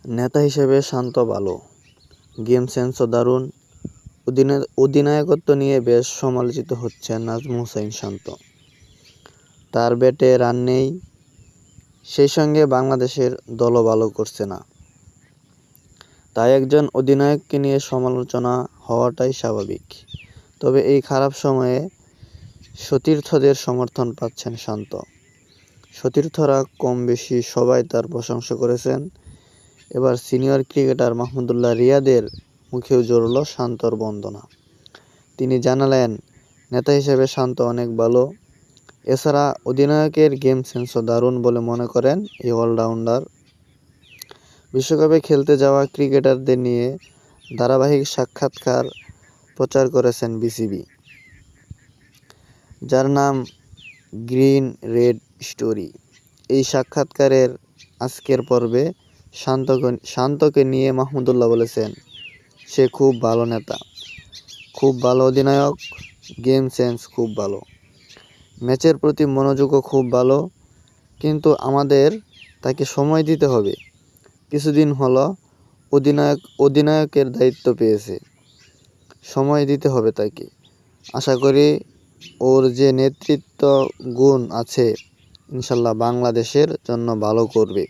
নেতা হিসেবে শান্ত ভালো, গেম সেন্সও দারুণ। অধিনায়কত্ব নিয়ে বেশ সমালোচিত হচ্ছেন নাজমুল হোসেন শান্ত। তার ব্যাটে রান নেই, সেই সঙ্গে বাংলাদেশের দলও ভালো করছে না। তাই একজন অধিনায়ককে নিয়ে সমালোচনা হওয়াটাই স্বাভাবিক। তবে এই খারাপ সময়ে সতীর্থদের সমর্থন পাচ্ছেন শান্ত। সতীর্থরা কম বেশি সবাই তার প্রশংসা করেছেন। এবার সিনিয়র ক্রিকেটার মাহমুদুল্লাহ রিয়াদের মুখেও জড়ল শান্তর বন্দনা। তিনি জানালেন, নেতা হিসেবে শান্ত অনেক ভালো। এছাড়া অধিনায়কের গেম সেন্সও দারুণ বলে মনে করেন এই অলরাউন্ডার। বিশ্বকাপে খেলতে যাওয়া ক্রিকেটারদের নিয়ে ধারাবাহিক সাক্ষাৎকার প্রচার করেছেন বিসিবি, যার নাম গ্রিন রেড স্টোরি। এই সাক্ষাৎকারের আজকের পর্বে শান্তকে নিয়ে মাহমুদুল্লাহ বলেছেন, সে খুব ভালো নেতা, খুব ভালো অধিনায়ক, গেম সেন্স খুব ভালো, ম্যাচের প্রতি মনোযোগও খুব ভালো, কিন্তু আমাদের তাকে সময় দিতে হবে। কিছুদিন হলো অধিনায়কের দায়িত্ব পেয়েছে, সময় দিতে হবে তাকে। আশা করি ওর যে নেতৃত্ব গুণ আছে, ইনশাল্লাহ বাংলাদেশের জন্য ভালো করবে।